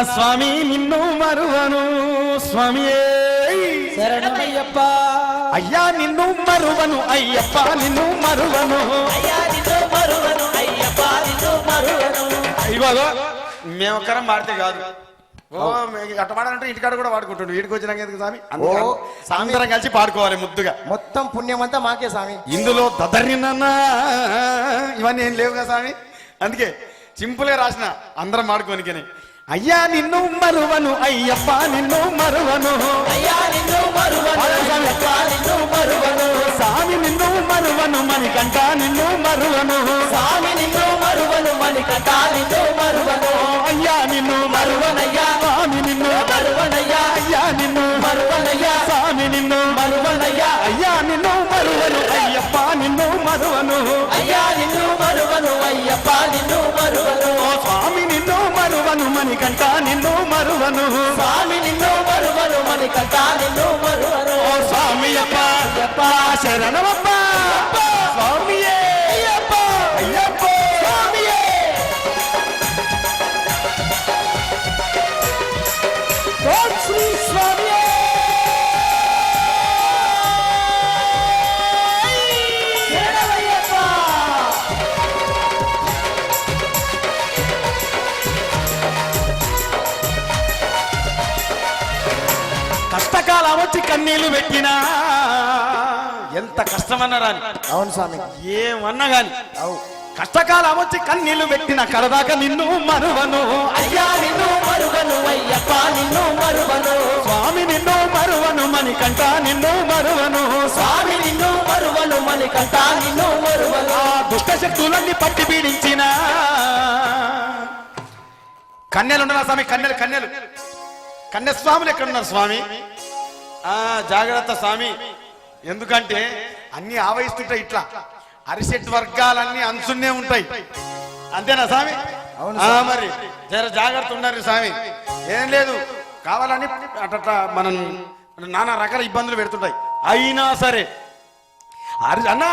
స్వామి నిన్ను మరువను స్వామి శరణమయ్యప్ప అయ్యా నిన్ను మరువను అయ్యప్ప నిన్ను మరువను అయ్యా నిన్ను మరువను అయ్యప్ప నిన్ను మరువను. ఇవాగో మేమొక్కరం వాడితే కాదు అట్ట పాడాలంటే ఇంటికాడ కూడా వాడుకుంటుండు వీడికి వచ్చినాక ఎందుకు స్వామి అందరం కలిసి పాడుకోవాలి ముద్దుగా మొత్తం పుణ్యం అంతా మాకే స్వామి. ఇందులో దదరినన్నా ఇవన్నీ ఏం లేవు కదా స్వామి అందుకే సింపుల్ గా రాసిన అందరం మాడుకోనికని అయ్యా నిన్ను మరువను అయ్యప్ప నిన్ను మరువను అయ్యా నిన్ను మరువను అయ్యప్ప నిన్ను మరువను. స్వామి నిన్ను మరువను మణికంఠ నిన్ను మరువను స్వామి నిన్ను మరువను మణికంఠ నిన్ను మరువను. అయ్యా నిన్ను మరువనయ్యా స్వామి నిన్ను మరువనయ్యా అయ్యా నిన్ను మరువనయ్యా స్వామి నిన్ను మరువనయ్యా అయ్యా నిన్ను మరువను అయ్యప్ప నిన్ను మరువను అయ్యా నిన్ను మరువను అయ్యప్ప నిన్ను మరువను. స్వామి నిన్ను మరువను మణికంఠ నిన్ను మరువను స్వామి నిన్ను మరువను మణికంఠ నిన్ను మరువను. స్వామి అప్ప అయ్యప్ప శరణమప్ప స్వామియే అయ్యప్ప అయ్యప్ప స్వామియే. ఓం శ్రీ స్వామియే. శరణమయ్యప్ప. కష్టకాలం వచ్చి కన్నీళ్లు పెట్టినా ఎంత కష్టమన్నా రాని అవును స్వామి. ఏమన్నా గాని అవు కష్టకాలం వచ్చి కన్నీళ్లు పెట్టిన కడదాకా నిన్ను మరువను అయ్యా నిన్ను మరువను అయ్యప్ప నిన్ను మరువను. స్వామి నిన్ను మరువను మణికంఠ నిన్ను మరువను స్వామి నిన్ను మరువను మణికంఠ నిన్ను మరువను. దుష్ట శక్తులన్నీ పట్టి పీడించిన కన్యలు ఉండరా స్వామి కన్యలు కన్యలు కన్యస్వాములు ఎక్కడున్నారు స్వామి జాగ్రత్త స్వామి ఎందుకంటే అన్ని ఆవహిస్తుంటాయి ఇట్లా అరిసెట్ వర్గాలన్నీ అంచున్నే ఉంటాయి అంతేనా స్వామి మరి జర జాగ్రత్త ఉండాలి స్వామి ఏం లేదు కావాలని అట్లా మనం నానా రకాల ఇబ్బందులు పెడుతుంటాయి అయినా సరే అన్నా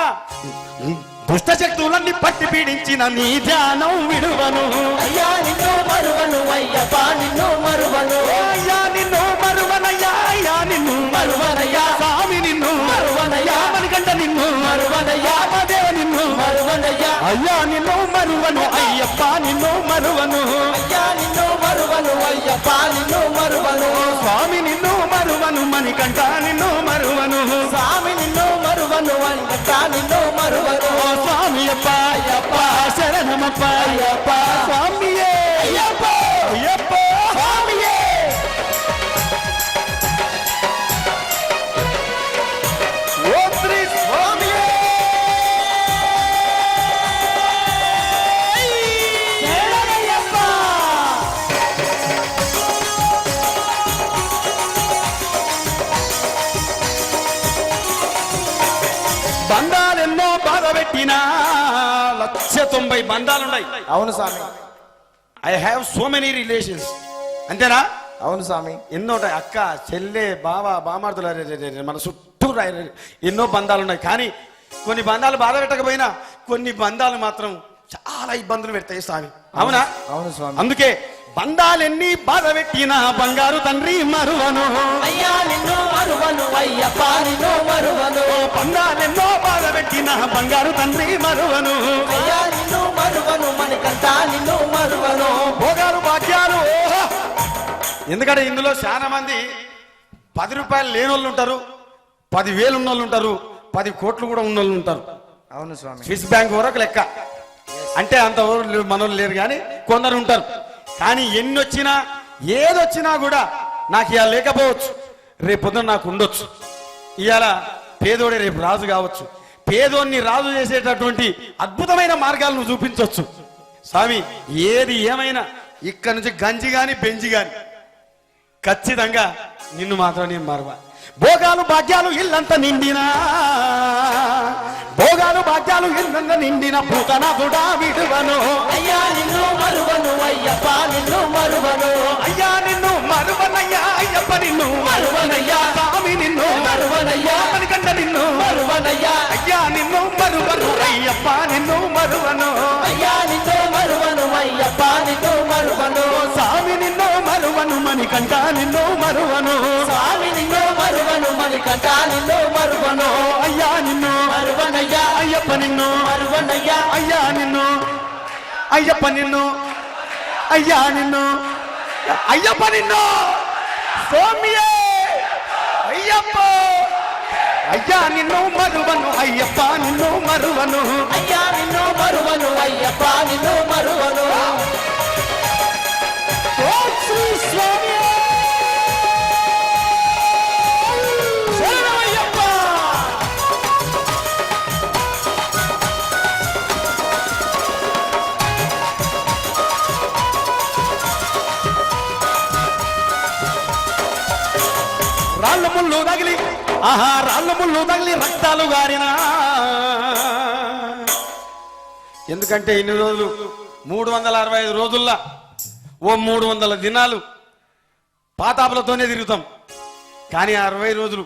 దుష్ట శక్తులన్నీ పట్టి పీడించిన నీ ధ్యానం విడువను అయ్యా నిన్ను మరువను అయ్యప్ప నిన్ను మరువను. అయ్యా నిన్ను మరువనయ్యా అయ్యా నిన్ను మరువనయ్యా స్వామి నిన్ను మరువనయ్యా మణికంఠ నిన్ను మరువనయ్యా దేవ నిన్ను మరువనయ్యా అయ్యా నిన్ను మరువను అయ్యప్ప నిన్ను మరువను అయ్యా నిన్ను మరువను అయ్యప్ప నిన్ను మరువను. స్వామి నిన్ను మరువను మణికంఠ నిన్ను మరువను స్వామి నిన్ను మరువను అయ్యప్ప నిన్ను మరువను. స్వామి అప్ప అయ్యప్ప శరణమప్ప అయ్యప్ప స్వామియే అయ్యప్ప అయ్యప్ప స్వామియే. ఓం శ్రీ స్వామియే శరణమయ్యప్ప. బంధాలెన్నో బాధ పెట్టినా 190 బంధాలున్నాయి అవును స్వామి. I have so many relations అంతేనా అవును స్వామి. ఎన్నో ఉంటాయి అక్క చెల్లె బావ బామార్దులు మన చుట్టూ ఎన్నో బంధాలు ఉన్నాయి కానీ కొన్ని బంధాలు బాధ పెట్టకపోయినా కొన్ని బంధాలు మాత్రం చాలా ఇబ్బందులు పెడతాయి స్వామి అవునా అవును స్వామి. అందుకే బంధాలెన్ని బాధ పెట్టినా బంగారు తండ్రి మరువను అయ్యా నిన్ను మరువను అయ్యప్ప నిన్ను మరువను. బంధాలెన్నో బాధ పెట్టినా బంగారు తండ్రి మరువను అయ్యా నిన్ను మరువను మణికంఠ నిన్ను మరువను. భోగాలు భాగ్యాలు ఓహో! ఎందుకంటే ఇందులో చాలా మంది 10 రూపాయలు లేని వాళ్ళు ఉంటారు 10,000 ఉన్న వాళ్ళు ఉంటారు 10 కోట్లు కూడా ఉన్న వాళ్ళు ఉంటారు అవును స్వామి. స్విస్ బ్యాంక్ వరకు లెక్క అంటే అంత మనోళ్ళు లేరు కానీ కొందరు ఉంటారు కానీ ఎన్ని వచ్చినా ఏదొచ్చినా కూడా నాకు ఇవాళ లేకపోవచ్చు రేపు పొద్దున నాకు ఉండొచ్చు ఇవాళ పేదోడే రేపు రాజు కావచ్చు పేదోన్ని రాజు చేసేటటువంటి అద్భుతమైన మార్గాలు నువ్వు చూపించవచ్చు స్వామి ఏది ఏమైనా ఇక్కడ నుంచి గంజి గాని బెంజి గాని ఖచ్చితంగా నిన్ను మాత్రం నేను మరవా భోగాలు భాగ్యాలు ఇల్లంతా నిండినా భోగాలు భాగ్యాలు ఇల్లంతా నిండిన పూతనాథుడా విడువను అయ్యా నిన్ను మరువను అయ్యప్ప నిన్ను మరువను. అయ్యా నిన్ను మరువనయ్యా అయ్యప్ప నిన్ను మరువనయ్యా స్వామి నిన్ను మరువనయ్యా మణికంఠ నిన్ను మరువనయ్యా అయ్యా నిన్ను మరువను అయ్యప్ప నిన్ను మరువను అయ్యా నిన్ను మరువను అయ్యప్ప నిన్ను మరువను. స్వామి నిన్ను మరువను మరువను మణికంఠ నిన్ను మరువను స్వామి నిన్ను మరువను మణికంఠ నిన్ను మరువను అయ్యా నిన్ను మరువనయ్యా అయ్యప్ప నిన్ను మరువనయ్యా అయ్యా నిన్ను అయ్యప్ప నిన్ను అయ్యా నిన్ను అయ్యప్ప నిన్ను స్వామియే అయ్యప్ప అయ్యా నిన్ను మరువను అయ్యప్ప నిన్ను మరువను అయ్యా నిన్ను మరువను అయ్యప్ప నిన్ను మరువను ఓం శ్రీ స్వామియే శరణమయ్యప్ప రాళ్ళ ముళ్ళు తగిలి రాళ్ళ ముళ్ళు తగిలి రక్తాలు గారినా ఎందుకంటే ఇన్ని రోజులు 365 రోజుల్లో ఓ 300 దినాలు పాతాపులతోనే తిరుగుతాం. కానీ 60 రోజులు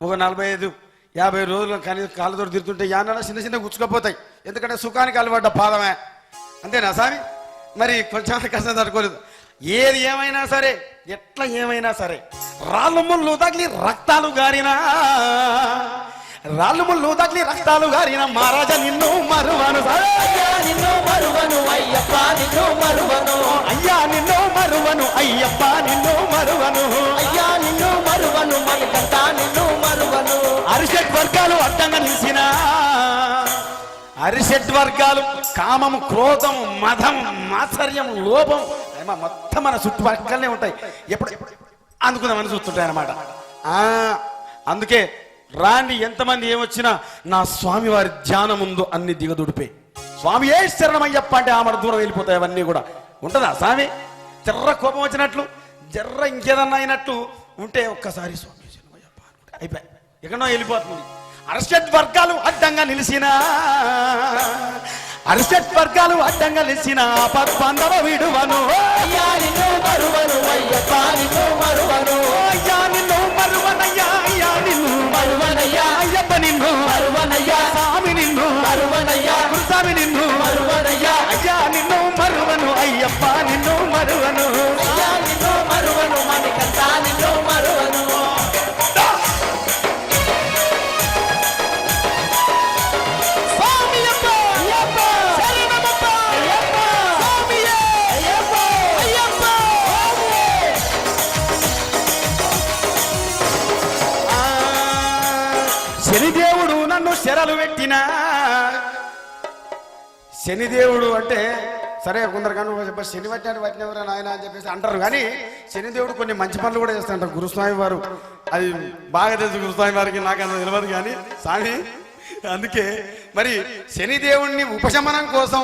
ఒక 45-50 రోజులు కానీ కాళ్ళతో తిరుగుతుంటే యాన్న చిన్న చిన్న గుచ్చుకపోతాయి. ఎందుకంటే సుఖానికి అలవాట పాదమే. అంతేనా స్వామి? మరి కొంచెం కష్టం తట్టుకోలేదు. ఏది ఏమైనా సరే ఎట్లా ఏమైనా సరే రాళ్ళు ముళ్ళు తగిలి రక్తాలు గారినా రాళ్ళు ముళ్ళు తగిలి రక్తాలు గారిన మహారాజా నిన్ను మరువను అయ్యా నిన్ను మరువను అయ్యప్ప నిన్ను మరువను అయ్యా నిన్ను మరువను అయ్యప్ప నిన్ను మరువను అయ్యా నిన్ను మరువను మణికంఠ నిన్ను మరువను అరిషడ్ వర్గాలు అడ్డంగా నిలిచిన అరిషడ్ వర్గాలు కామము క్రోధము మదం మాత్సర్యం లోభం మొత్తం మన చుట్టుపక్కలనే ఉంటాయి. ఎప్పుడు అందుకుందామని చూస్తుంటాయి అన్నమాట. అందుకే రాండి ఎంతమంది ఏమొచ్చినా నా స్వామి వారి ధ్యానం ముందు అన్ని దిగదుడిపే స్వామి ఏ శరణమయ్యప్ప అంటే ఆమె దూరం వెళ్ళిపోతాయి. అవన్నీ కూడా ఉంటుందా స్వామి? జర్ర కోపం వచ్చినట్లు జర్ర ఇంకేదన్నా అయినట్లు ఉంటే ఒక్కసారి స్వామి శరణమయ్యప్ప అయిపోయి ఎక్కడో వెళ్ళిపోతుంది. అరిషడ్ వర్గాలు అడ్డంగా నిలిచిన అరిషడ్ వర్గాలు అడ్డంగా నిలిచిన పద్బంధవ విడువను అయ్యా నిన్ను మరువను అయ్యప్ప నిన్ను మరువను అయ్యా నిన్ను మరువనయ్యా అయ్యా నిన్ను మరువనయ్యా అయ్యప్ప నిన్ను మరువనయ్యా స్వామి నిన్ను మరువనయ్యా గురుస్వామి నిన్ను మరువనయ్యా అయ్యా నిన్ను మరువను అయ్యప్ప నిన్ను మరువను అయ్యా నిన్ను మరువను మణికంఠ నిన్ను మరువను శనిదేవుడు నన్ను శరలు పెట్టినా శనిదేవుడు అంటే సరే కొందరు కానీ శని పట్టాడు పట్టినవరా నాయన అని చెప్పేసి అంటారు. కానీ శనిదేవుడు కొన్ని మంచి పనులు కూడా చేస్తుంటారు. గురుస్వామి వారు అది బాగా తెలుసు గురుస్వామి వారికి, నాకు అంత తెలియదు కానీ స్వామి అందుకే మరి శనిదేవుడిని ఉపశమనం కోసం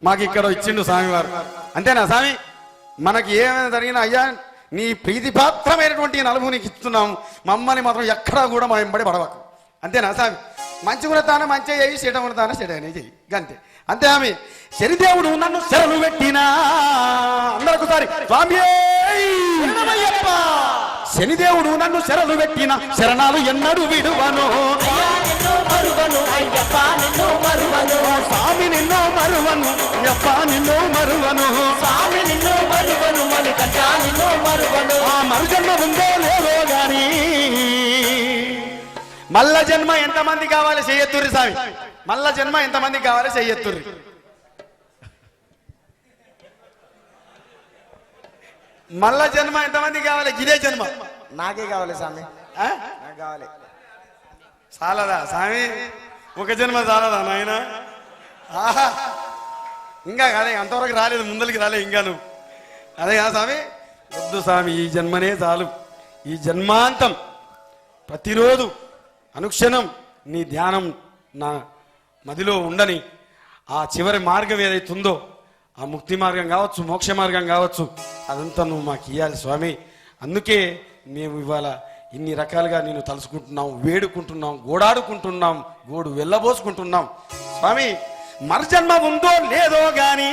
మాకు ఇక్కడ ఇచ్చిండు స్వామివారు. అంతేనా స్వామి? మనకి ఏమైనా జరిగినా అయ్యా నీ ప్రీతిపాత్రమైనటువంటి నలుగు నీకు ఇస్తున్నాము, మమ్మల్ని మాత్రం ఎక్కడా కూడా మా వెంబడి పడవకు. అంతేనా స్వామి? మంచి గుణతాన మంచి చెయ్యి, చెడ గుణతాన చెడనే చెయ్యి, అంతే. అంతే ఆమె శనిదేవుడు నన్ను శరణు పెట్టినా అందరికి సారి స్వామి శనిదేవుడు నన్ను శరణు పెట్టిన శరణాలు ఎన్నడూ విడువను స్వామి నిన్ను మరువను అయ్యప్ప నిన్ను మరువను స్వామి నిన్ను మరువను మణికంఠ నిన్ను మరువను ఆ మరుజన్మ ఉందో లేదో గాని మల్ల జన్మ ఎంతమంది కావాలి చెయ్యత్తుర్రి స్వామి, మల్ల జన్మ ఎంతమంది కావాలి చెయ్యత్తుర్రి. మల్ల జన్మ ఎంతమంది కావాలి? ఇదే జన్మ నాకే కావాలి స్వామి, ఆ? నాకు కావాలి. చాలదా స్వామి? ఒక జన్మ చాలదా నాయన? ఆహా ఇంకా కాలే, అంతవరకు రాలేదు, ముందరికి రాలే ఇంకా నువ్వు. అదే కదా స్వామి? వద్దు స్వామి, ఈ జన్మనే చాలు. ఈ జన్మాంతం ప్రతిరోజు అనుక్షణం నీ ధ్యానం నా మదిలో ఉండని ఆ చివరి మార్గం ఏదైతుందో ఆ ముక్తి మార్గం కావచ్చు, మోక్ష మార్గం కావచ్చు, అదంతా నువ్వు మాకు ఇవ్వాలి స్వామి. అందుకే మేము ఇవాళ ఇన్ని రకాలుగా నేను తలుసుకుంటున్నాం, వేడుకుంటున్నాం, గోడాడుకుంటున్నాం, గోడు వెళ్ళబోసుకుంటున్నాం. స్వామి మరుజన్మ ఉందో లేదో గాని,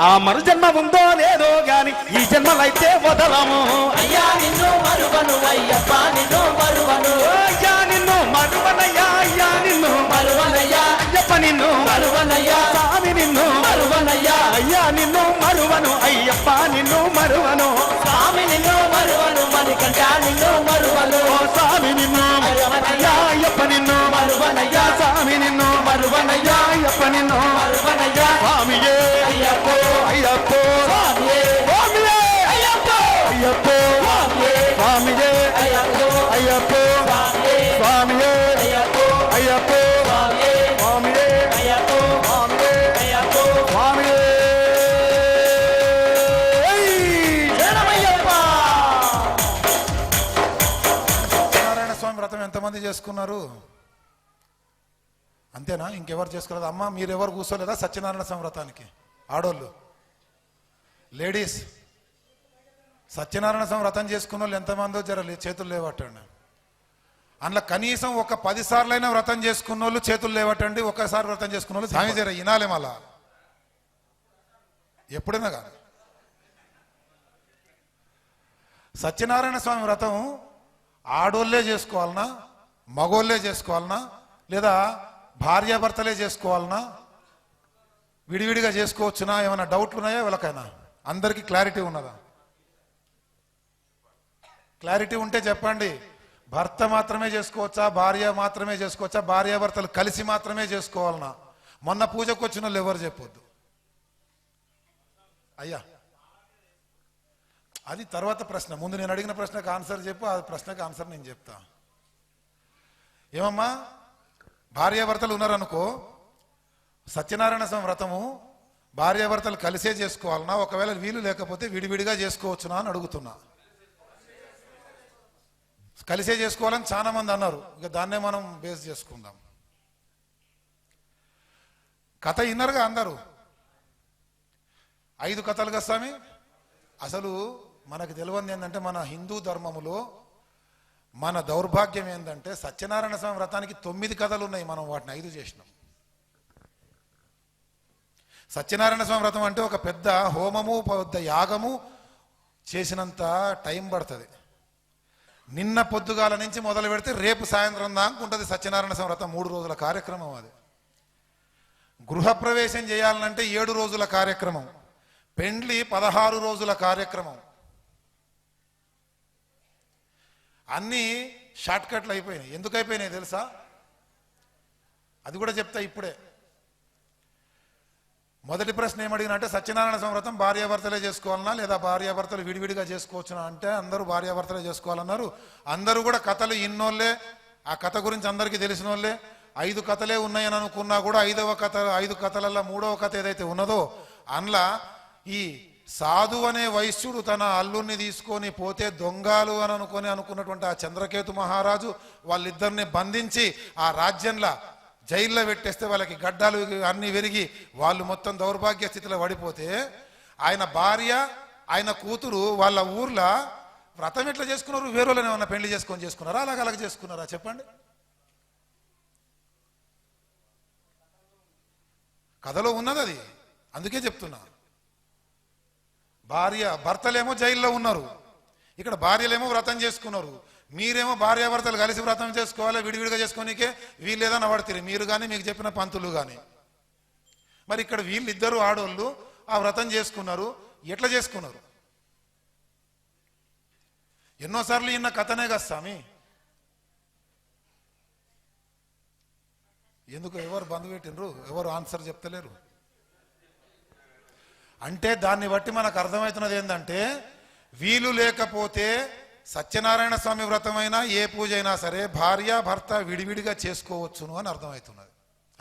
ఆ మరుజన్మ ఉందో లేదో గాని ఈ జన్మలైతే వదలము. అయ్యా నిన్ను మరువను అయ్యప్ప నిన్ను మరువను అయ్యా నిన్ను మరువనయ్యా, అయ్యా నిన్ను మరువనయ్యా అయ్యప్ప నిన్ను మరువనయ్యా స్వామి నిన్ను మరువనయ్యా అయ్యా నిన్ను మరువను అయ్యప్ప అయ్యప్ప నిన్ను మరువను స్వామి నిన్ను మరువను మణికంఠ నిన్ను మరువను ఓ స్వామి నిన్ను మరువనయ్యా అయ్యప్ప నిన్ను మరువనయ్యా స్వామి నిన్ను మరువనయ్యా అయ్యప్ప నిన్ను మరువనయ్యా స్వామియే అయ్యప్పో అయ్యప్పో స్వామియే స్వామియే అయ్యప్పో అయ్యప్పో స్వామియే స్వామియే అయ్యప్పో అయ్యప్పో స్వామియే స్వామియే అయ్యప్పో అయ్యప్పో స్వామియే స్వామియే అయ్యప్పో స్వామియే అయ్యప్పో స్వామియే శరణమయ్యప్ప సత్యనారాయణ స్వామి వ్రతం ఎంతమంది చేసుకున్నారు? అంతేనా? ఇంకెవరు చేసుకోలేదు? అమ్మ మీరెవరు కూర్చోలేదా సత్యనారాయణ స్వామి వ్రతానికి? ఆడోళ్ళు, లేడీస్, సత్యనారాయణ స్వామి వ్రతం చేసుకున్న వాళ్ళు ఎంతమందో చేతులు లేవట్టండి. అందులో కనీసం ఒక 10 సార్లైనా వ్రతం చేసుకున్న వాళ్ళు చేతులు లేవట్టండి. ఒక్కసారి వ్రతం చేసుకున్న వాళ్ళు స్వామి జర వినాలే. మళ్ళా ఎప్పుడైనా కాదు. సత్యనారాయణ స్వామి వ్రతం ఆడోళ్ళే చేసుకోవాలనా, మగోళ్ళే చేసుకోవాలనా, లేదా భార్యాభర్తలే చేసుకోవాలనా, విడివిడిగా చేసుకోవచ్చునా? ఏమైనా డౌట్లు ఉన్నాయా వీళ్ళకైనా? అందరికీ క్లారిటీ ఉన్నదా? క్లారిటీ ఉంటే చెప్పండి. భర్త మాత్రమే చేసుకోవచ్చా, భార్య మాత్రమే చేసుకోవచ్చా, భార్యాభర్తలు కలిసి మాత్రమే చేసుకోవాలనా? మొన్న పూజకు వచ్చిన వాళ్ళు ఎవరు చెప్పొద్దు అయ్యా. అది తర్వాత ప్రశ్న. ముందు నేను అడిగిన ప్రశ్నకు ఆన్సర్ చెప్పు, ఆ ప్రశ్నకు ఆన్సర్ నేను చెప్తా. ఏమమ్మా, భార్యాభర్తలు ఉన్నారనుకో, సత్యనారాయణ స్వామి వ్రతము భార్యాభర్తలు కలిసే చేసుకోవాలన్నా, ఒకవేళ వీలు లేకపోతే విడివిడిగా చేసుకోవచ్చునా అని అడుగుతున్నా. కలిసే చేసుకోవాలని చాలా మంది అన్నారు. ఇక దాన్నే మనం బేస్ చేసుకుందాం. కథ విన్నారుగా అందరూ? 5 కథలుగా స్వామి. అసలు మనకు తెలియంది ఏంటంటే, మన హిందూ ధర్మములో మన దౌర్భాగ్యం ఏంటంటే, సత్యనారాయణ స్వామి వ్రతానికి 9 కథలు ఉన్నాయి, మనం వాటిని 5 చేసినాం. సత్యనారాయణ స్వామి వ్రతం అంటే ఒక పెద్ద హోమము, పెద్ద యాగము చేసినంత టైం పడుతుంది. నిన్న పొద్దుగాల నుంచి మొదలు పెడితే రేపు సాయంత్రం దాకా ఉంటుంది సత్యనారాయణ స్వామి వ్రతం. 3 రోజుల కార్యక్రమం అది. గృహప్రవేశం చేయాలంటే 7 రోజుల కార్యక్రమం. పెండ్లి 16 రోజుల కార్యక్రమం. అన్నీ షార్ట్ కట్లు అయిపోయినాయి. ఎందుకు అయిపోయినాయి తెలుసా? అది కూడా చెప్తా ఇప్పుడే. మొదటి ప్రశ్న ఏమడిగినా అంటే, సత్యనారాయణ స్వామి వ్రతం భార్యాభర్తలే చేసుకోవాలన్నా, లేదా భార్యాభర్తలు విడివిడిగా చేసుకోవచ్చునా అంటే, అందరూ భార్యాభర్తలే చేసుకోవాలన్నారు. అందరూ కూడా కథలు ఇన్నోళ్ళే, ఆ కథ గురించి అందరికీ తెలిసిన వాళ్ళే. 5 కథలే ఉన్నాయని అనుకున్నా కూడా 5 కథలలో 3వ కథ ఏదైతే ఉన్నదో, అందులో ఈ సాధు అనే వైశ్యుడు తన అల్లుణ్ణి తీసుకొని పోతే దొంగలు అని అనుకున్నటువంటి ఆ చంద్రకేతు మహారాజు వాళ్ళిద్దరిని బంధించి ఆ రాజ్యంలో జైల్లో పెట్టేస్తే వాళ్ళకి గడ్డాలు అన్ని విరిగి వాళ్ళు మొత్తం దౌర్భాగ్య స్థితిలో పడిపోతే, ఆయన భార్య ఆయన కూతురు వాళ్ళ ఊర్లో వ్రతం ఎట్లా చేసుకున్నారు? వేరేళ్ళని ఏమన్నా పెళ్లి చేసుకున్నారా? అలాగ చేసుకున్నారా చెప్పండి? కథలో ఉన్నది అది. అందుకే చెప్తున్నా. భర్తలేమో జైల్లో ఉన్నారు, ఇక్కడ భార్యలేమో వ్రతం చేసుకున్నారు. మీరేమో భార్యాభర్తలు కలిసి వ్రతం చేసుకోవాలి, విడివిడిగా చేసుకోనికే వీళ్ళేదన్నా పడతారు, మీరు కానీ మీకు చెప్పిన పంతులు కానీ. మరి ఇక్కడ వీళ్ళిద్దరు ఆడోళ్ళు ఆ వ్రతం చేసుకున్నారు. ఎట్లా చేసుకున్నారు? ఎన్నోసార్లు ఇన్న కథనే కదా స్వామి. ఎందుకు ఎవరు బంధు పెట్టినరు? ఎవరు ఆన్సర్ చెప్తలేరు? అంటే దాన్ని బట్టి మనకు అర్థమవుతున్నది ఏంటంటే, వీలు లేకపోతే సత్యనారాయణ స్వామి వ్రతమైనా ఏ పూజ అయినా సరే భార్య భర్త విడివిడిగా చేసుకోవచ్చును అని అర్థమవుతున్నది.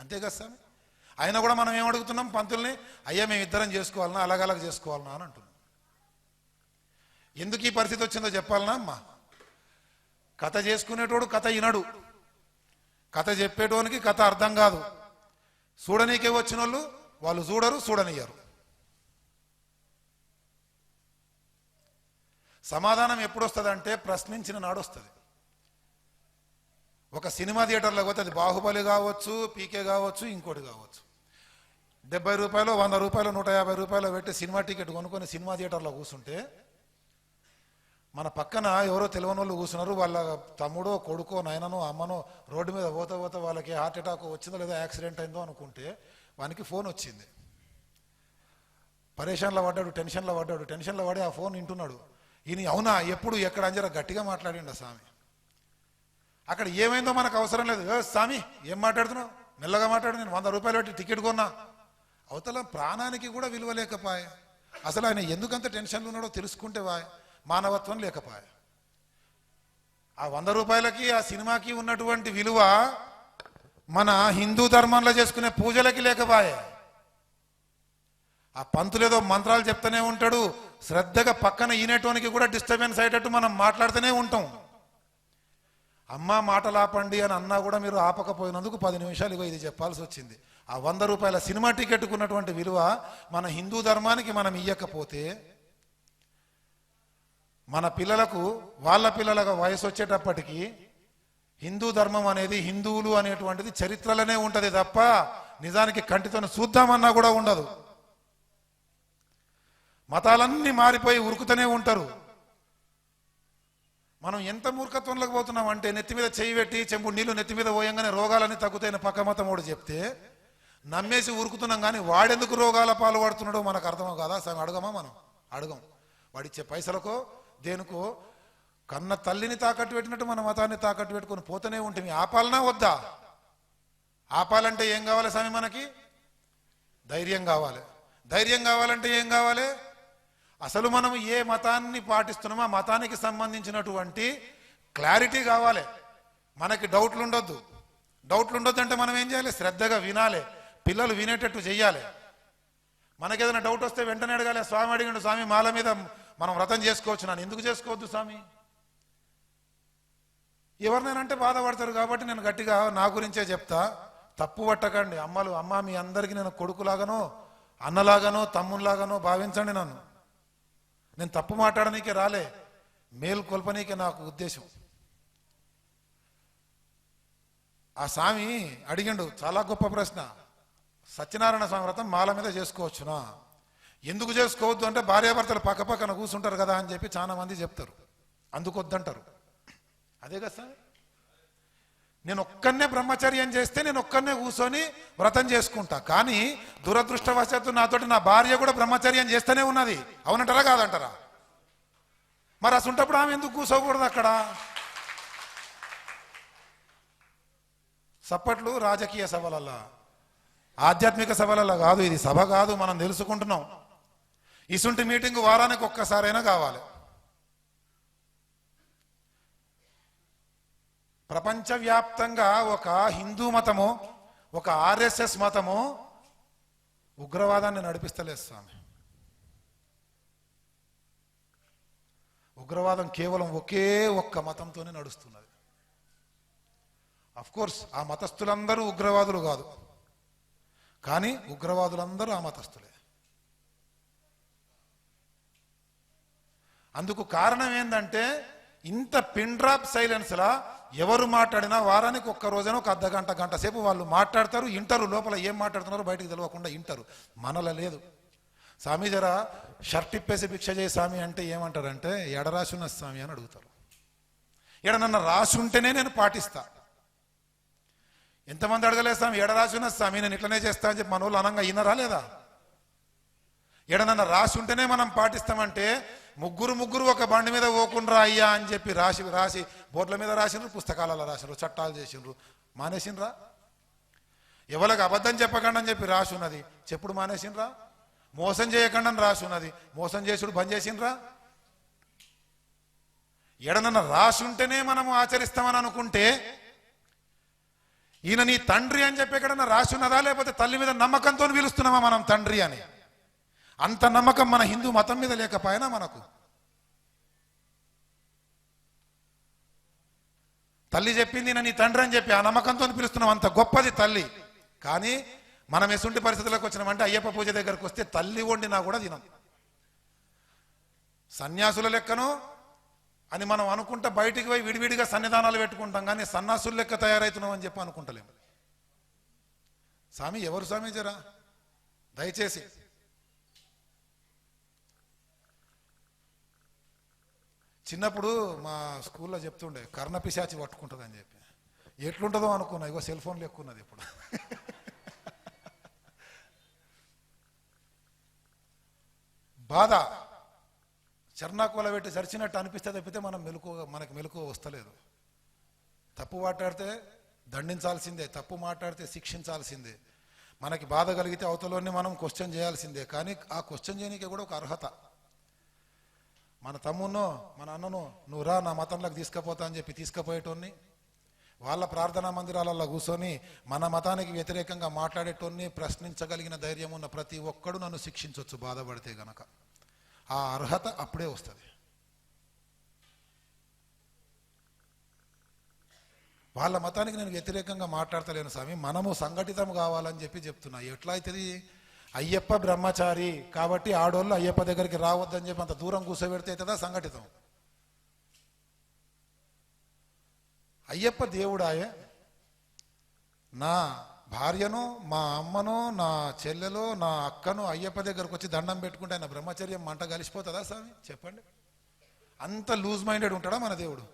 అంతే కదా స్వామి? అయినా కూడా మనం ఏమడుగుతున్నాం పంతుల్ని? అయ్యా మేము ఇద్దరం చేసుకోవాలన్నా, అలాగ చేసుకోవాలన్నా అని అంటున్నాం. ఎందుకు ఈ పరిస్థితి వచ్చిందో చెప్పాలనా అమ్మా? కథ చేసుకునేటోడు కథ వినడు, కథ చెప్పేటోనికి కథ అర్థం కాదు. చూడనీకే వచ్చిన వాళ్ళు చూడరు, చూడనియ్యరు. సమాధానం ఎప్పుడు వస్తుందంటే, ప్రశ్నించిన నాడు వస్తుంది. ఒక సినిమా థియేటర్లో పోతే, అది బాహుబలి కావచ్చు, పీకే కావచ్చు, ఇంకోటి కావచ్చు, 70 రూపాయలు, 100 రూపాయలు, 150 రూపాయలు పెట్టి సినిమా టికెట్ కొనుక్కొని సినిమా థియేటర్లో కూర్చుంటే, మన పక్కన ఎవరో తెలియని వాళ్ళు కూర్చున్నారు. వాళ్ళ తమ్ముడో కొడుకో నాయననో అమ్మనో రోడ్డు మీద పోతా వాళ్ళకి హార్ట్ అటాక్ వచ్చిందో లేదా యాక్సిడెంట్ అయిందో అనుకుంటే వానికి ఫోన్ వచ్చింది. పరేషాన్లో పడ్డాడు, టెన్షన్లో పడి ఆ ఫోన్ వింటున్నాడు. ఈయన అవునా ఎప్పుడు ఎక్కడ అంజర గట్టిగా మాట్లాడిండు స్వామి. అక్కడ ఏమైందో మనకు అవసరం లేదు. స్వామి ఏం మాట్లాడుతున్నావు, మెల్లగా మాట్లాడు, నేను 100 రూపాయలు పెట్టి టికెట్ కొన్నా. అవతల ప్రాణానికి కూడా విలువ లేకపోయే. అసలు ఆయన ఎందుకంత టెన్షన్లు ఉన్నాడో తెలుసుకుంటే మానవత్వం లేకపోయే. ఆ 100 రూపాయలకి ఆ సినిమాకి ఉన్నటువంటి విలువ మన హిందూ ధర్మంలో చేసుకునే పూజలకి లేకపోయే. ఆ పంతులేదో మంత్రాలు చెప్తూనే ఉంటాడు, శ్రద్ధగా పక్కన ఈనేటోనికి కూడా డిస్టర్బెన్స్ అయ్యేటట్టు మనం మాట్లాడుతూనే ఉంటాం. అమ్మ మాటలు ఆపండి అని అన్నా కూడా మీరు ఆపకపోయినందుకు 10 నిమిషాలు ఇగో ఇది చెప్పాల్సి వచ్చింది. ఆ 100 రూపాయల సినిమా టికెట్కు ఉన్నటువంటి విలువ మన హిందూ ధర్మానికి మనం ఇయ్యకపోతే మన పిల్లలకు వాళ్ళ పిల్లలకు వయసు వచ్చేటప్పటికి హిందూ ధర్మం అనేది, హిందువులు అనేటువంటిది చరిత్రలోనే ఉంటుంది తప్ప నిజానికి కంటితో చూద్దామన్నా కూడా ఉండదు. మతాలన్నీ మారిపోయి ఉరుకుతూనే ఉంటారు. మనం ఎంత మూర్ఖత్వంలోకి పోతున్నాం అంటే నెత్తి మీద చేయి పెట్టి చెంబు నీళ్లు నెత్తి మీద పోయంగానే రోగాలన్నీ తగ్గుతాయని పక్క మతం వాడు చెప్తే నమ్మేసి ఉరుకుతున్నాం. కానీ వాడెందుకు రోగాల పాలు పడుతున్నాడో మనకు అర్థం కాదా? అడగమా? మనం అడగం. వాడిచ్చే పైసలకో దేనికో కన్న తల్లిని తాకట్టు పెట్టినట్టు మన మతాన్ని తాకట్టు పెట్టుకొని పోతూనే ఉంటుంది. ఆపాలనా వద్దా? ఆపాలంటే ఏం కావాలి స్వామి? మనకి ధైర్యం కావాలి. ధైర్యం కావాలంటే ఏం కావాలి? అసలు మనం ఏ మతాన్ని పాటిస్తున్నామో ఆ మతానికి సంబంధించినటువంటి క్లారిటీ కావాలి. మనకి డౌట్లు ఉండొద్దు. అంటే మనం ఏం చేయాలి? శ్రద్ధగా వినాలి, పిల్లలు వినేటట్టు చెయ్యాలి. మనకేదైనా డౌట్ వస్తే వెంటనే అడగాలి. స్వామి అడిగిండు, స్వామి మాల మీద మనం వ్రతం చేసుకోవచ్చు, నన్ను ఎందుకు చేసుకోవద్దు స్వామి? ఎవరినైనా బాధపడతారు కాబట్టి నేను గట్టిగా నా గురించే చెప్తా. తప్పు పట్టకండి అమ్మలు. అమ్మ మీ అందరికీ నేను కొడుకులాగానో అన్నలాగానో తమ్ములాగానో భావించండి. నేను తప్పు మాట్లాడనీకే రాలే, మేలు కొల్పనీకే నాకు ఉద్దేశం. ఆ స్వామి అడిగిండు చాలా గొప్ప ప్రశ్న. సత్యనారాయణ స్వామి వ్రతం మాల మీద చేసుకోవచ్చునా? ఎందుకు చేసుకోవద్దు అంటే భార్యాభర్తలు పక్క పక్కన కూర్చుంటారు కదా అని చెప్పి చాలా మంది చెప్తారు, అందుకొద్దంటారు. అదే కదా సార్, నేను ఒక్కనే బ్రహ్మచర్యం చేస్తే నేను ఒక్కనే కూర్చొని వ్రతం చేసుకుంటా. కానీ దురదృష్టవశాత్తు నాతోటి నా భార్య కూడా బ్రహ్మచర్యం చేస్తూనే ఉన్నది. అవునంటారా కాదంటారా? మరి అసంటప్పుడు ఆమె ఎందుకు కూర్చోకూడదు అక్కడ? సప్పట్లు రాజకీయ సభలల్లా, ఆధ్యాత్మిక సభలల్లా కాదు. ఇది సభ కాదు, మనం తెలుసుకుంటున్నాం. ఇసుంటి మీటింగ్ వారానికి ఒక్కసారైనా కావాలి. ప్రపంచవ్యాప్తంగా ఒక హిందూ మతము, ఒక ఆర్ఎస్ఎస్ మతము ఉగ్రవాదాన్ని నడిపిస్తలేదు స్వామి. ఉగ్రవాదం కేవలం ఒకే ఒక్క మతంతోనే నడుస్తున్నది. అఫ్ కోర్స్ ఆ మతస్థులందరూ ఉగ్రవాదులు కాదు, కానీ ఉగ్రవాదులందరూ ఆ మతస్థులే. అందుకు కారణం ఏంటంటే ఇంత పిన్ డ్రాప్ సైలెన్స్ లా ఎవరు మాట్లాడినా వారానికి ఒక్క రోజైనా ఒక అర్ధగంట గంట సేపు వాళ్ళు మాట్లాడతారు, ఇంటారు. లోపల ఏం మాట్లాడుతున్నారో బయటికి తెలియకుండా ఇంటారు. మనలో లేదు. స్వామి జరా షర్ట్ ఇప్పేసి భిక్ష చేయి స్వామి అంటే ఏమంటారంటే ఎడరాసున్న స్వామి అని అడుగుతారు. ఎడ నన్ను రాసి ఉంటేనే నేను పాటిస్తా. ఎంతమంది అడగలేదు స్వామి ఎడరాసున్న స్వామి నేను ఇట్లనే చేస్తా అని చెప్పి మన వాళ్ళు అనంగా ఇన్నరా లేదా? ఎడనన్న రాసి ఉంటేనే మనం పాటిస్తామంటే ముగ్గురు ఒక బండి మీద పోకుండా అయ్యా అని చెప్పి రాసి బోర్డుల మీద రాసినారు, పుస్తకాలలో రాసినారు, చట్టాలు చేసినారు. మానేసినరా? ఎవరికి అబద్ధం చెప్పకండి అని చెప్పి రాసి ఉన్నది, చెప్పుడు మానేసినరా? మోసం చేయకండి అని రాసి ఉన్నది, మోసం చేసుడు బంద్ చేసినరా? ఎడనన్న రాసి ఉంటేనే మనము ఆచరిస్తామని అనుకుంటే ఈయన నీ తండ్రి అని చెప్పి ఎక్కడన్నా రాసి ఉన్నదా? లేకపోతే తల్లి మీద నమ్మకంతో పిలుస్తున్నామా మనం తండ్రి అని? అంత నమ్మకం మన హిందూ మతం మీద లేకపోయినా మనకు తల్లి చెప్పింది నీ తండ్రి అని చెప్పి ఆ నమ్మకంతో పిలుస్తున్నాం. అంత గొప్పది తల్లి. కానీ మనం ఎసుంటి పరిస్థితులకు వచ్చినామంటే అయ్యప్ప పూజ దగ్గరకు వస్తే తల్లి వండినా కూడా తినం. సన్యాసుల లెక్కను అని మనం అనుకుంటా బయటికి పోయి విడివిడిగా సన్నిధానాలు పెట్టుకుంటాం, కానీ సన్యాసుల లెక్క తయారవుతున్నాం అని చెప్పి అనుకుంటలేము. స్వామి ఎవరు స్వామి జరా దయచేసి చిన్నప్పుడు మా స్కూల్లో చెప్తుండే కర్ణపిశాచి పట్టుకుంటుంది అని చెప్పి. ఎట్లుంటుందో అనుకున్నా, ఇగో సెల్ ఫోన్లు ఎక్కున్నది ఇప్పుడు. బాధ చర్నాకోల పెట్టి సరిచినట్టు అనిపిస్తే తప్పితే మనకు మెలకువ వస్తలేదు. తప్పు మాట్లాడితే దండించాల్సిందే, తప్పు మాట్లాడితే శిక్షించాల్సిందే. మనకి బాధ కలిగితే అవతలోని మనం క్వశ్చన్ చేయాల్సిందే. కానీ ఆ క్వశ్చన్ చేయడానికి కూడా ఒక అర్హత. మన తమ్మున్నో మన అన్ననో నువ్వు రా నా మతంలోకి తీసుకుపోతా అని చెప్పి తీసుకుపోయేటోన్ని, వాళ్ళ ప్రార్థనా మందిరాలలో కూర్చొని మన మతానికి వ్యతిరేకంగా మాట్లాడేటోన్ని ప్రశ్నించగలిగిన ధైర్యం ఉన్న ప్రతి ఒక్కడు నన్ను శిక్షించవచ్చు బాధపడితే గనక. ఆ అర్హత అప్పుడే వస్తుంది. వాళ్ళ మతానికి నేను వ్యతిరేకంగా మాట్లాడతలేను స్వామి, మనము సంఘటితం కావాలని చెప్పి చెప్తున్నా. ఎట్లా అవుతుంది? అయ్యప్ప బ్రహ్మచారి కాబట్టి ఆడోళ్ళు అయ్యప్ప దగ్గరికి రావద్దని చెప్పి అంత దూరం కూర్చోబెడితే అవుతుందా సంఘటితం? అయ్యప్ప దేవుడాయే, నా భార్యను మా అమ్మను నా చెల్లెలో నా అక్కను అయ్యప్ప దగ్గరకు వచ్చి దండం పెట్టుకుంటే ఆయన బ్రహ్మచర్యం మంట కలిసిపోతుందా స్వామి? చెప్పండి. అంత లూజ్ మైండెడ్ ఉంటాడా మన దేవుడు?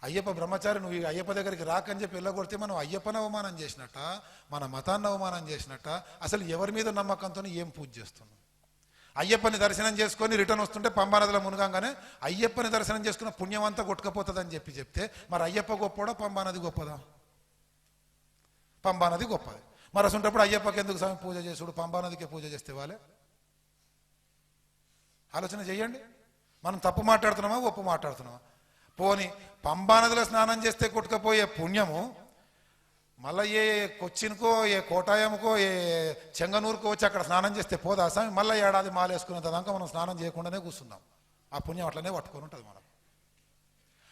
అయ్యప్ప బ్రహ్మచారి నువ్వు అయ్యప్ప దగ్గరికి రాకని చెప్పి వెళ్ళగొడితే మనం అయ్యప్పని అవమానం చేసినట్ట, మన మతాన్ని అవమానం చేసినట్ట. అసలు ఎవరి మీద నమ్మకంతో ఏం పూజ చేస్తున్నాం? అయ్యప్పని దర్శనం చేసుకొని రిటర్న్ వస్తుంటే పంబానదిలో మునగంగానే అయ్యప్పని దర్శనం చేసుకున్న పుణ్యం అంతా కొట్టుకపోతుందని చెప్తే మరి అయ్యప్ప గొప్పడా పంబానది గొప్పదా? పంబానది గొప్పది. మరి అసంటప్పుడు అయ్యప్పకి ఎందుకు స్వామి పూజ చేసుడు, పంబానదికే పూజ చేస్తే వాళ్ళే? ఆలోచన చేయండి. మనం తప్పు మాట్లాడుతున్నామా ఒప్పు మాట్లాడుతున్నామా? పోని పంబానదిలో స్నానం చేస్తే కొట్టుకపోయే పుణ్యము మళ్ళీ ఏ కొచ్చిన్కో ఏ కోటాయంకో ఏ చెంగనూరుకో వచ్చి అక్కడ స్నానం చేస్తే పోదా స్వామి? మళ్ళీ ఏడాది మాలేసుకునేంత దాకా మనం స్నానం చేయకుండానే కూర్చున్నాం. ఆ పుణ్యం అట్లనే పట్టుకొని ఉంటుంది మనం.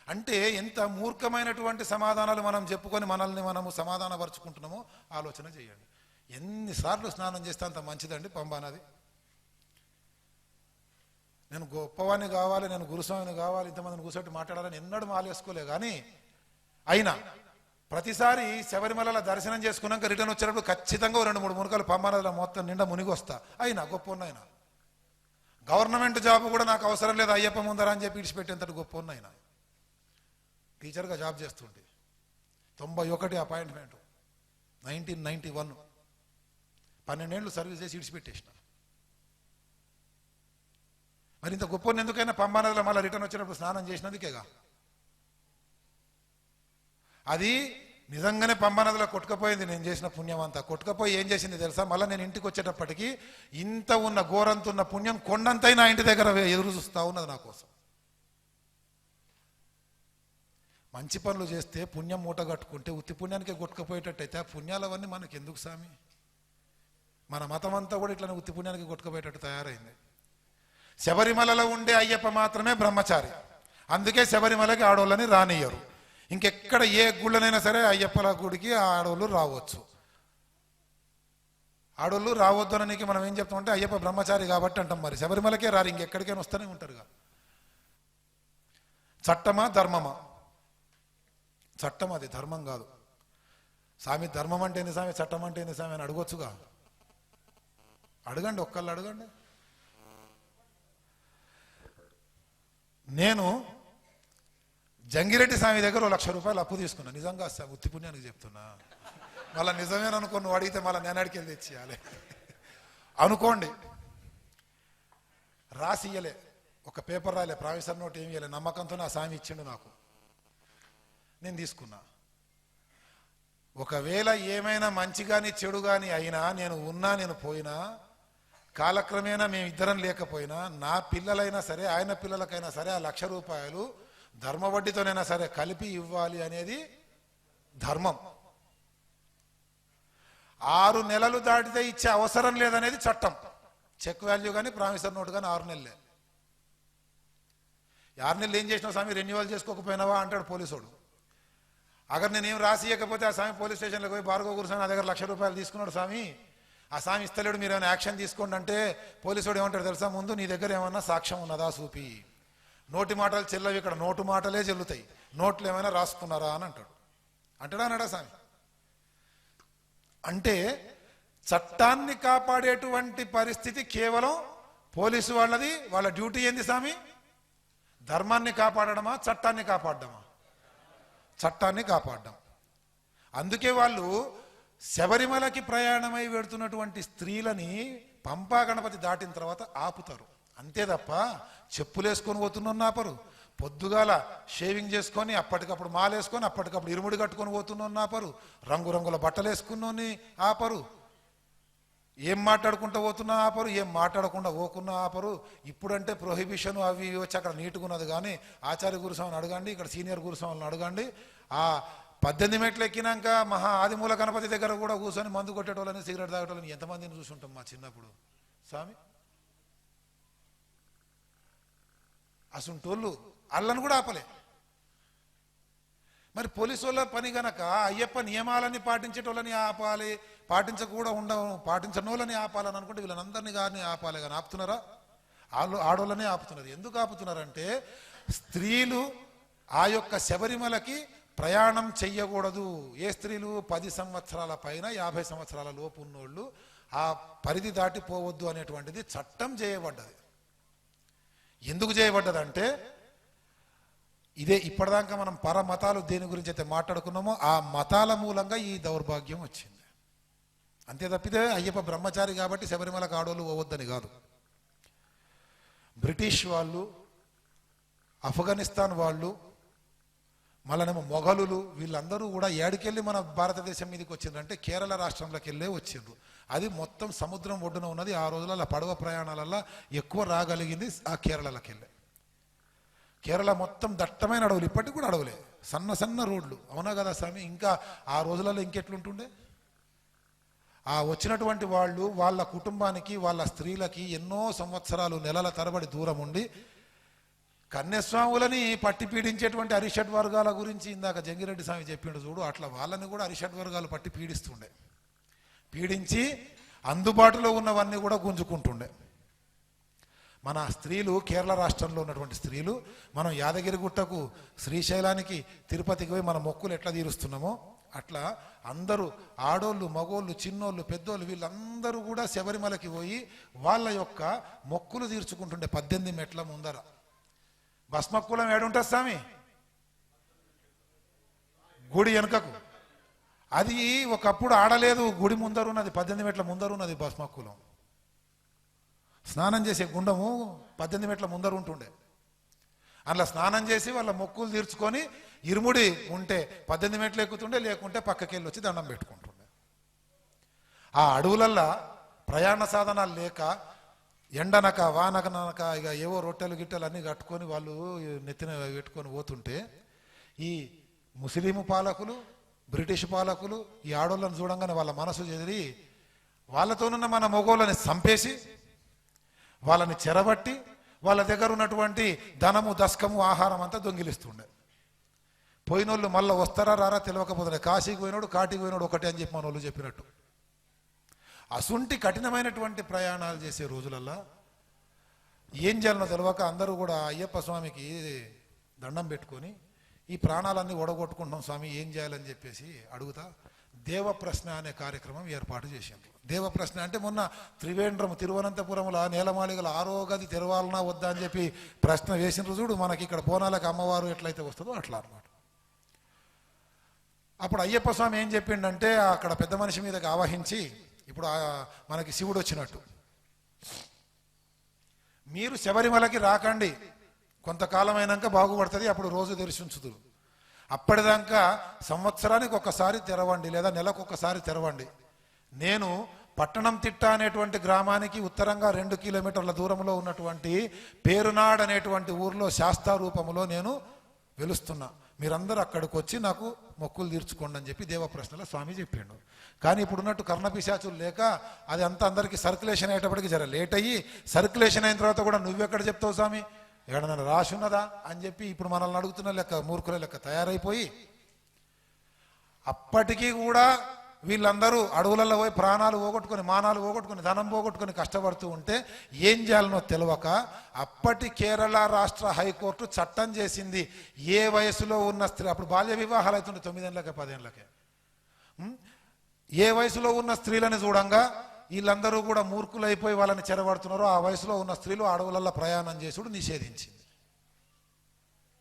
అంటే ఎంత మూర్ఖమైనటువంటి సమాధానాలు మనం చెప్పుకొని మనల్ని మనము సమాధానపరుచుకుంటున్నామో ఆలోచన చేయండి. ఎన్నిసార్లు స్నానం చేస్తే అంత మంచిదండి పంబానది. నేను గొప్పవాణ్ణి కావాలి, నేను గురుస్వామిని కావాలి, ఇంతమందిని కూర్చోటి మాట్లాడాలని ఎన్నడూ మాలేసుకోలే. కానీ అయినా ప్రతిసారి శబరిమల దర్శనం చేసుకున్నాక రిటర్న్ వచ్చేటప్పుడు ఖచ్చితంగా 2-3 మునకలు పంబానదిలో మొత్తం నిండా మునిగి వస్తా. అయినా గొప్ప ఉన్నాయినా. గవర్నమెంట్ జాబ్ కూడా నాకు అవసరం లేదు అయ్యప్ప ముందర అని చెప్పి ఇడిచిపెట్టేంతటి గొప్ప ఉన్నాయినా. టీచర్గా జాబ్ చేస్తుంటే 91 అపాయింట్మెంట్, 1991 12 ఏళ్ళు సర్వీస్ చేసి ఇడిచిపెట్టేసిన. మరి ఇంత గొప్ప ఎందుకైనా పంబానదిలో మళ్ళీ రిటర్న్ వచ్చినప్పుడు స్నానం చేసినందుకేగా. అది నిజంగానే పంబానదిలో కొట్టుకపోయింది. నేను చేసిన పుణ్యం అంతా కొట్టుకపోయి ఏం చేసింది తెలుసా? మళ్ళీ నేను ఇంటికి వచ్చేటప్పటికి ఇంత ఉన్న ఘోరంత ఉన్న పుణ్యం కొండంతై నా ఇంటి దగ్గర ఎదురు చూస్తా ఉన్నది నా కోసం. మంచి పనులు చేస్తే పుణ్యం మూట కట్టుకుంటే ఉత్తి పుణ్యానికే కొట్టుకుపోయేటట్టయితే ఆ పుణ్యాలవన్నీ మనకి ఎందుకు స్వామి? మన మతం అంతా కూడా ఇట్లా ఉత్తి పుణ్యానికి కొట్టుకుపోయేటట్టు తయారైంది. శబరిమలలో ఉండే అయ్యప్ప మాత్రమే బ్రహ్మచారి. అందుకే శబరిమలకి ఆడోళ్ళని రానియ్యరు. ఇంకెక్కడ ఏ గుళ్ళనైనా సరే అయ్యప్పల గుడికి ఆడోళ్ళు రావచ్చు. ఆడోళ్ళు రావద్దు అననికి మనం ఏం చెప్తామంటే అయ్యప్ప బ్రహ్మచారి కాబట్టి అంటాం. మరి శబరిమలకే రారు, ఇంకెక్కడికైనా వస్తూనే ఉంటారుగా. చట్టమా ధర్మమా? చట్టం, అది ధర్మం కాదు. స్వామి ధర్మం అంటే ఏంది స్వామి, చట్టం అంటే ఏంది స్వామి అని అడగొచ్చుగా. అడగండి, ఒక్కళ్ళు అడగండి. నేను జంగిరెడ్డి స్వామి దగ్గర 1,00,000 రూపాయలు అప్పు తీసుకున్నా. నిజంగా ఉత్తి పుణ్యానికి చెప్తున్నా. మళ్ళీ నిజమేననుకో, నువ్వు అడిగితే మళ్ళీ నేను అడికెళ్ళి తెచ్చియాలి అనుకోండి. రాసి ఇయ్యలే, ఒక పేపర్ రాయలే, ప్రామిసర్ నోట్ ఏమి ఇయ్యలే. నమ్మకంతో నా స్వామి ఇచ్చిండు నాకు, నేను తీసుకున్నా. ఒకవేళ ఏమైనా మంచి కానీ చెడు కానీ అయినా, నేను ఉన్నా నేను పోయినా, కాలక్రమేణా మేమిద్దరం లేకపోయినా, నా పిల్లలైనా సరే ఆయన పిల్లలకైనా సరే ఆ 1,00,000 రూపాయలు ధర్మ వడ్డీతోనైనా సరే కలిపి ఇవ్వాలి అనేది ధర్మం. 6 నెలలు దాటితే ఇచ్చే అవసరం లేదనేది చట్టం. చెక్ వాల్యూ కానీ ప్రామిసర్ నోట్ కానీ 6 నెలలే. 6 నెలలు ఏం చేసినావు స్వామి, రెన్యువల్ చేసుకోకపోయినావా అంటాడు పోలీసోడు. అగర్ నేనేం రాసి ఇవ్వకపోతే ఆ స్వామి పోలీస్ స్టేషన్లోకి పోయి భార్గవ గురు స్వామి నా దగ్గర 1,00,000 రూపాయలు తీసుకున్నాడు స్వామి, ఆ స్వామి ఇస్తలేడు, మీరు ఏమైనా యాక్షన్ తీసుకోండి అంటే పోలీసుడు ఏమంటాడు తెలుసా? ముందు నీ దగ్గర ఏమన్నా సాక్ష్యం ఉన్నదా చూపి. నోటి మాటలు చెల్లవి, ఇక్కడ నోటు మాటలే చెల్లుతాయి, నోట్లు ఏమైనా రాసుకున్నారా అని అంటాడు. అంటాడా అన్నాడా స్వామి? అంటే చట్టాన్ని కాపాడేటువంటి పరిస్థితి కేవలం పోలీసు వాళ్ళది. వాళ్ళ డ్యూటీ ఏంది స్వామి? ధర్మాన్ని కాపాడడమా చట్టాన్ని కాపాడడమా? చట్టాన్ని కాపాడడం. అందుకే వాళ్ళు శబరిమలకి ప్రయాణమై వెడుతున్నటువంటి స్త్రీలని పంపా గణపతి దాటిన తర్వాత ఆపుతారు అంతే తప్ప చెప్పులు వేసుకొని పోతున్న ఆపరు. పొద్దుగాల షేవింగ్ చేసుకొని అప్పటికప్పుడు మాలేసుకొని అప్పటికప్పుడు ఇరుముడి కట్టుకొని పోతున్న ఆపరు. రంగురంగుల బట్టలు వేసుకున్నోని ఆపరు. ఏం మాట్లాడుకుంటూ పోతున్నా ఆపరు, ఏం మాట్లాడకుండా పోకున్నా ఆపరు. ఇప్పుడంటే ప్రొహిబిషన్ అవి వచ్చి అక్కడ నీట్గా ఉన్నది. కానీ ఆచార్య గురుస్వామిని అడగండి, ఇక్కడ సీనియర్ గురుస్వామిని అడగండి. ఆ 18 మెట్లు ఎక్కినాక మహా ఆదిమూల గణపతి దగ్గర కూడా కూర్చొని మందు కొట్టేటోళ్ళని సిగరెట్ తాగేటోళ్ళని ఎంతమందిని చూసుంటాం మా చిన్నప్పుడు స్వామి. అసుంటోళ్ళు అల్లను కూడా ఆపలే. మరి పోలీసు వాళ్ళ పని గనక అయ్యప్ప నియమాలన్నీ పాటించేటోళ్ళని ఆపాలి, పాటించని వాళ్ళని ఆపాలని అనుకుంటే వీళ్ళనందరినీ గారిని ఆపాలి. కానీ ఆపుతున్నారా? ఆడోళ్ళనే ఆపుతున్నారు. ఎందుకు ఆపుతున్నారంటే స్త్రీలు ఆ యొక్క శబరిమలకి ప్రయాణం చెయ్యకూడదు. ఏ స్త్రీలు 10 సంవత్సరాల పైన 50 సంవత్సరాల లోపు ఉన్నోళ్ళు ఆ పరిధి దాటిపోవద్దు అనేటువంటిది చట్టం చేయబడ్డది. ఎందుకు చేయబడ్డదంటే ఇదే ఇప్పటిదాకా మనం పరమతాలు దేని గురించి అయితే మాట్లాడుకున్నామో ఆ మతాల మూలంగా ఈ దౌర్భాగ్యం వచ్చింది. అంతే తప్పితే అయ్యప్ప బ్రహ్మచారి కాబట్టి శబరిమలకు ఆడోళ్ళు పోవద్దని కాదు. బ్రిటిష్ వాళ్ళు, ఆఫ్ఘనిస్తాన్ వాళ్ళు, మళ్ళనేమో మొఘలులు వీళ్ళందరూ కూడా ఏడికెళ్ళి మన భారతదేశం మీదకి వచ్చిండ్రంటే కేరళ రాష్ట్రంలోకి వెళ్ళే వచ్చిండ్రు. అది మొత్తం సముద్రం ఒడ్డున ఉన్నది. ఆ రోజులలో పడవ ప్రయాణాలలో ఎక్కువ రాగలిగింది ఆ కేరళకి వెళ్ళే. కేరళ మొత్తం దట్టమైన అడవులు, ఇప్పటికి కూడా అడవులే, సన్న సన్న రోడ్లు. అవునా కదా స్వామి? ఇంకా ఆ రోజులలో ఇంకెట్లుంటుండే? ఆ వచ్చినటువంటి వాళ్ళు వాళ్ళ కుటుంబానికి వాళ్ళ స్త్రీలకి ఎన్నో సంవత్సరాలు నెలల తరబడి దూరం ఉండి కన్యస్వాములని పట్టి పీడించేటువంటి అరిషడ్ వర్గాల గురించి ఇందాక జంగిరెడ్డి స్వామి చెప్పిండు చూడు, అట్లా వాళ్ళని కూడా అరిషడ్ వర్గాలు పట్టి పీడిస్తుండే. పీడించి అందుబాటులో ఉన్నవన్నీ కూడా గుంజుకుంటుండే. మన స్త్రీలు, కేరళ రాష్ట్రంలో ఉన్నటువంటి స్త్రీలు, మనం యాదగిరిగుట్టకు, శ్రీశైలానికి, తిరుపతికి పోయి మన మొక్కులు ఎట్లా తీరుస్తున్నామో అట్లా అందరూ ఆడోళ్ళు, మగోళ్ళు, చిన్నోళ్ళు, పెద్దోళ్ళు వీళ్ళందరూ కూడా శబరిమలకి పోయి వాళ్ళ యొక్క మొక్కులు తీర్చుకుంటుండే 18 మెట్ల ముందర. భస్మక్కులం ఏడుంటుంది స్వామి? గుడి వెనుకకు. అది ఒకప్పుడు ఆడలేదు, గుడి ముందరు ఉన్నది, 18 మెట్ల ముందరు ఉన్నది భస్మక్కులం. స్నానం చేసే గుండము 18 మెట్ల ముందర ఉంటుండే. అట్లా స్నానం చేసి వాళ్ళ మొక్కులు తీర్చుకొని ఇరుముడి ఉంటే 18 మెట్లు ఎక్కుతుండే, లేకుంటే పక్కకెళ్ళి వచ్చి దండం పెట్టుకుంటుండే. ఆ అడవులల్లా ప్రయాణ సాధనాలు లేక ఎండనక వానకనక ఇక ఏవో రొట్టెలు గిట్టెలు అన్నీ కట్టుకొని వాళ్ళు నెత్తిన పెట్టుకొని పోతుంటే ఈ ముస్లిం పాలకులు, బ్రిటిష్ పాలకులు ఈ ఆడోళ్ళని చూడంగానే వాళ్ళ మనసు చెదిరి వాళ్ళతోనున్న మన మొగోళ్ళని చంపేసి వాళ్ళని చెరబట్టి వాళ్ళ దగ్గర ఉన్నటువంటి ధనము, దస్కము, ఆహారం అంతా దొంగిలిస్తుండే. పోయినోళ్ళు మళ్ళీ వస్తారా రారా తెలియకపోతుండే. కాశీకి పోయినోడు కాటికి పోయినోడు ఒకటే అని చెప్పి మన వాళ్ళు చెప్పినట్టు. అసుంటి కఠినమైనటువంటి ప్రయాణాలు చేసే రోజులల్లా ఏం చేయాలనో తెలియక అందరూ కూడా అయ్యప్ప స్వామికి దండం పెట్టుకొని ఈ ప్రాణాలన్నీ ఒడగొట్టుకుంటున్నాం స్వామి, ఏం చేయాలని చెప్పేసి అడుగుతా దేవ ప్రశ్న అనే కార్యక్రమం ఏర్పాటు చేసిండ్రు. దేవ ప్రశ్న అంటే మొన్న త్రివేంద్రం, తిరువనంతపురంలో నేలమాళిగల 6వ గది తెరవాలనా వద్దా అని చెప్పి ప్రశ్న వేసిండ్రు చూడు. మనకి ఇక్కడ బోనాలకు అమ్మవారు ఎట్లయితే వస్తుందో అట్లా అన్నమాట. అప్పుడు అయ్యప్ప స్వామి ఏం చెప్పిండంటే అక్కడ పెద్ద మనిషి మీదకి ఆవహించి, ఇప్పుడు మనకి శివుడు వచ్చినట్టు, మీరు శబరిమలకి రాకండి, కొంతకాలం అయినాక బాగుపడుతుంది, అప్పుడు రోజు తెరిచి ఉంచుదురు. అప్పటిదాకా సంవత్సరానికి ఒకసారి తెరవండి, లేదా నెలకు ఒకసారి తెరవండి. నేను పట్టణం తిట్ట అనేటువంటి గ్రామానికి ఉత్తరంగా 2 కిలోమీటర్ల దూరంలో ఉన్నటువంటి పేరునాడ్ అనేటువంటి ఊర్లో శాస్తా రూపంలో నేను వెలుస్తున్నా. మీరందరూ అక్కడికి వచ్చి నాకు మొక్కులు తీర్చుకోండి అని చెప్పి దేవప్రశ్నలో స్వామి చెప్పిండు. కానీ ఇప్పుడున్నట్టు కర్ణపిశాచులు లేక అది అంతా అందరికీ సర్క్యులేషన్ అయ్యేటప్పటికి జర లేట్ అయ్యి, సర్క్యులేషన్ అయిన తర్వాత కూడా నువ్వెక్కడ చెప్తావు స్వామి, ఎక్కడన్నా రాసి ఉన్నదా అని చెప్పి ఇప్పుడు మనల్ని అడుగుతున్న లెక్క మూర్ఖుల లెక్క తయారైపోయి, అప్పటికీ కూడా వీళ్ళందరూ అడవులలో పోయి ప్రాణాలు పోగొట్టుకొని, మానాలు పోగొట్టుకొని, ధనం పోగొట్టుకొని కష్టపడుతూ ఉంటే ఏం చేయాలనో తెలియక అప్పటి కేరళ రాష్ట్ర హైకోర్టు చట్టం చేసింది, ఏ వయసులో ఉన్న స్త్రీ, అప్పుడు బాల్య వివాహాలు అవుతుండే 9 ఏళ్ళకే 10 ఏళ్ళకే, ఏ వయసులో ఉన్న స్త్రీలని చూడంగా వీళ్ళందరూ కూడా మూర్ఖులైపోయి వాళ్ళని చెరబడుతున్నారో ఆ వయసులో ఉన్న స్త్రీలు అడవులలో ప్రయాణం చేసుడు నిషేధించింది.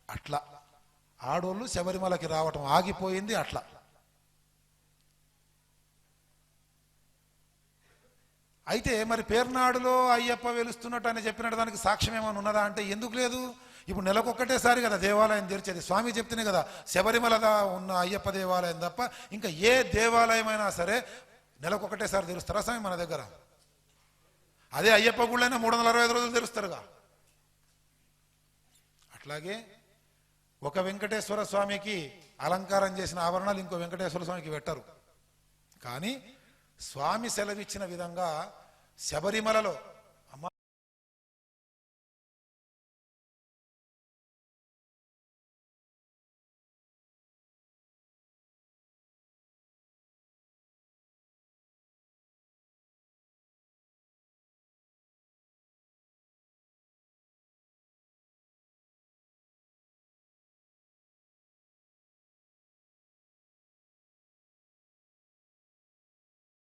అట్లా ఆడోళ్ళు శబరిమలకి రావటం ఆగిపోయింది. అట్లా అయితే మరి పేర్నాడులో అయ్యప్ప వెలుస్తున్నట్టు అని చెప్పినట్టు దానికి సాక్ష్యం ఏమైనా ఉన్నదా అంటే ఎందుకు లేదు? ఇప్పుడు నెలకొక్కటేసారి కదా దేవాలయం తెరిచేది. స్వామి చెప్తేనే కదా శబరిమల ఉన్న అయ్యప్ప దేవాలయం తప్ప ఇంకా ఏ దేవాలయం అయినా సరే నెలకొక్కటేసారి తెరుస్తారా స్వామి మన దగ్గర? అదే అయ్యప్ప గుళ్ళైనా 365 రోజులు తెరుస్తారుగా. అట్లాగే ఒక వెంకటేశ్వర స్వామికి అలంకారం చేసిన ఆభరణాలు ఇంకో వెంకటేశ్వర స్వామికి పెట్టరు. కానీ స్వామి సెలవిచ్చిన విధంగా శబరిమలలో